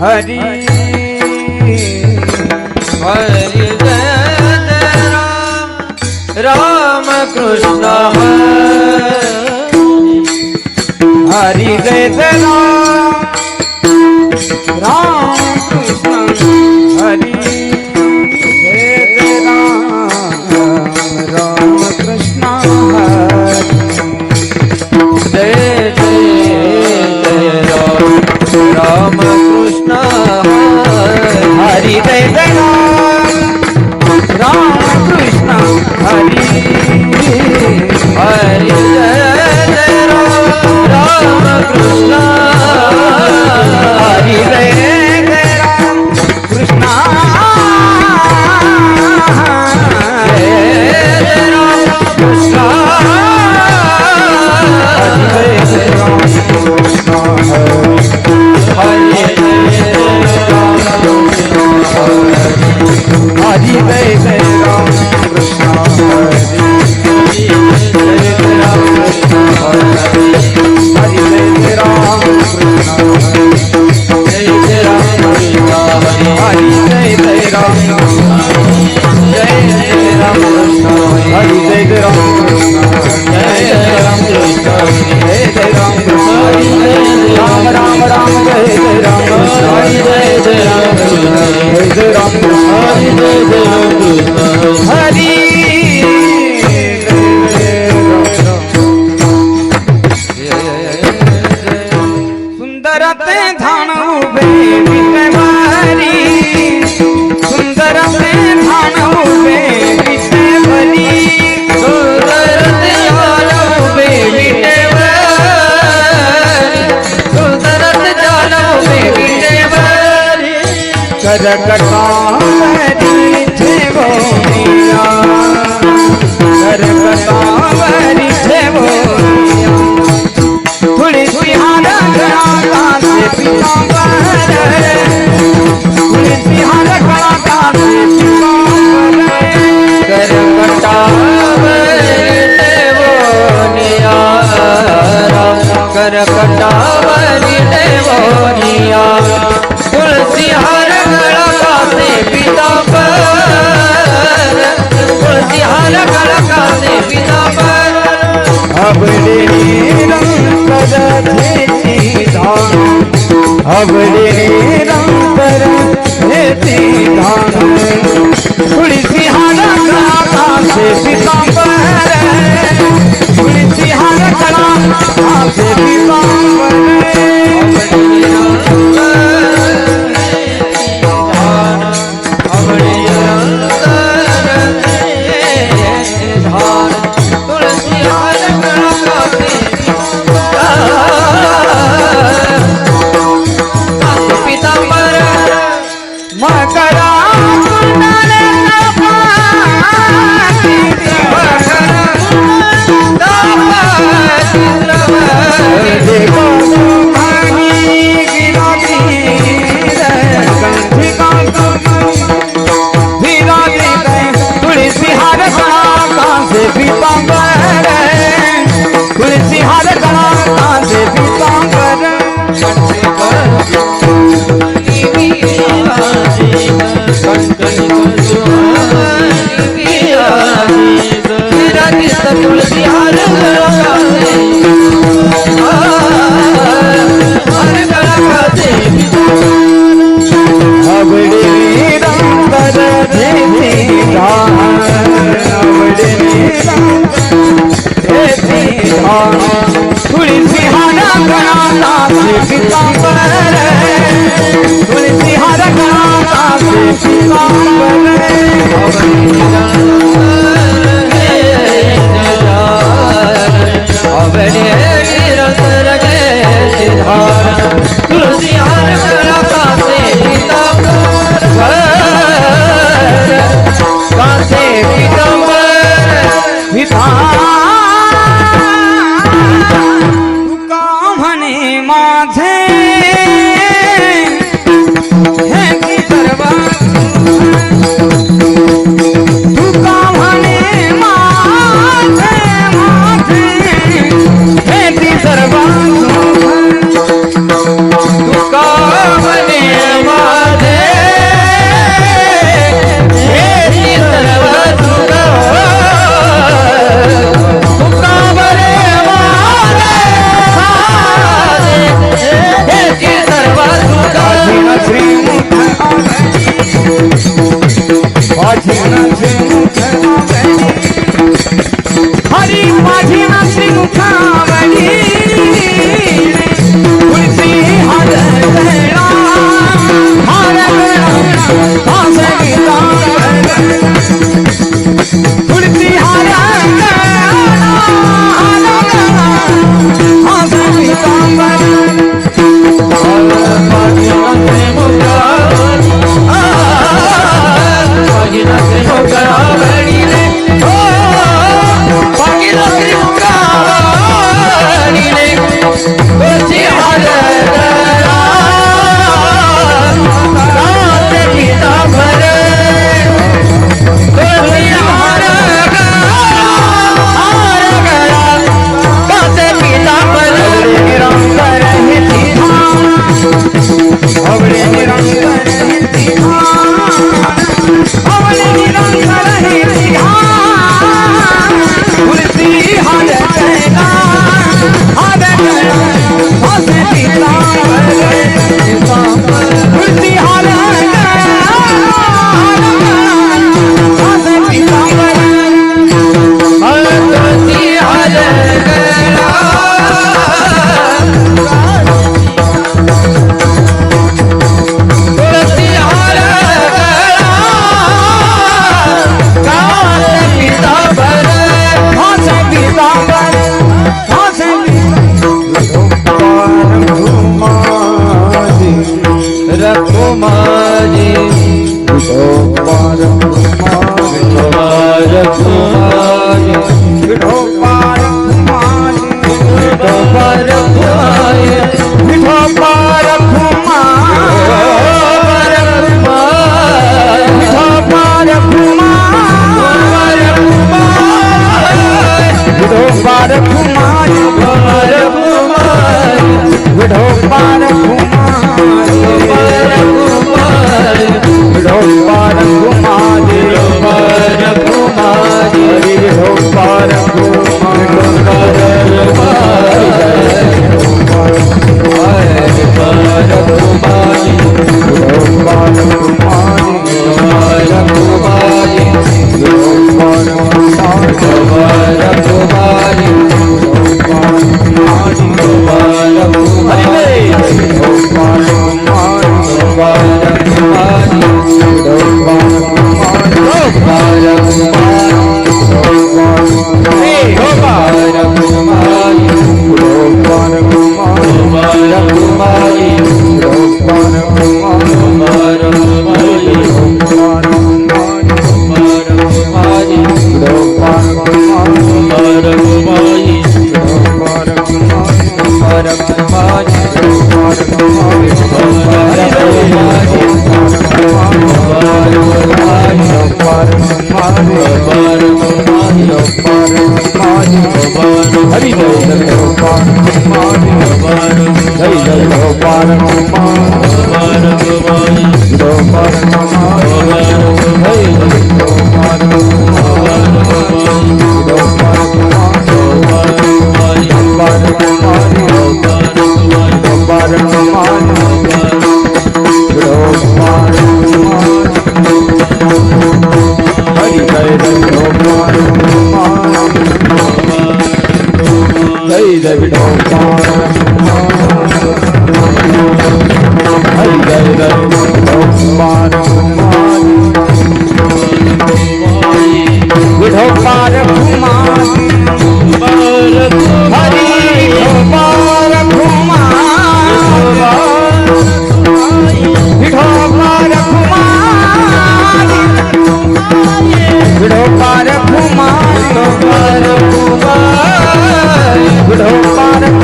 हरि हरि जय राम राम कृष्ण हरि जय राम कृष्ण हरि जय राम कृष्ण जय जय जय राम कृष्ण हरि जय राम कृष्ण हरि हरि जय जय राम कृष्ण हरि जय राम कृष्ण हरि जय राम कृष्ण हरि जय राम कृष्ण जय जय राम कृष्ण हरि जय राम जय जय राम कृष्ण हरि जय राम कृष्ण जय जय राम कृष्ण जय जय राम कृष्ण राम राम राम जय राम कृष्ण हरि जय जय राम कृष्ण जय राम कृष्ण हरि जय जय राम कृष्ण हरि सुंदर ते धान उभे विटेवारी सुंदर ते धान उभे विटेवरी सुंदर ध्यान उभे विटेवर सुंदर ध्यान उभे विटेवर करकटावरी ठेवोनिया करकटावरी ठेवोनिया तुळसी हार गळा कासे पितांबर तुळसी हार गळा कासे पितांबर करकटावरी देवोनिया तुलसी हर गला कासे पीतांबर तुलसी हर गला कासे पीतांबर अबडे रंग धेती धान अबडे रंग धेती धान तुळसी हार गळा कासे पितांबर तुळसी हार गळा कासे पितांबर तुलसी हर गला कासे पीतांबर मकरा कुंडले तपाती देखो भागी गिराती कंठी कांटो विरागी तुलसी हार गला कासे पीतांबर तुलसी हार गला कासे पीतांबर तुलसी हर गला कासे अबडे रंग धेती धान अबडे रंग धेती धान तुळसी हार गळा कासे पितांबर तुळसी हार गळा कासे पितांबर तुलसी हर गला कासे कासे पीतांबर तुका म्हणे माझे रखुमारी विठोबार कुमारी रखुमारी विठोबार कुमारी विठोबार कुमारी विठोबार कुमारी विठोबार कुमारी विठोबार कुमारी विठोबार कुमारी विठोबार कुमारी विठोबार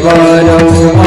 Bye.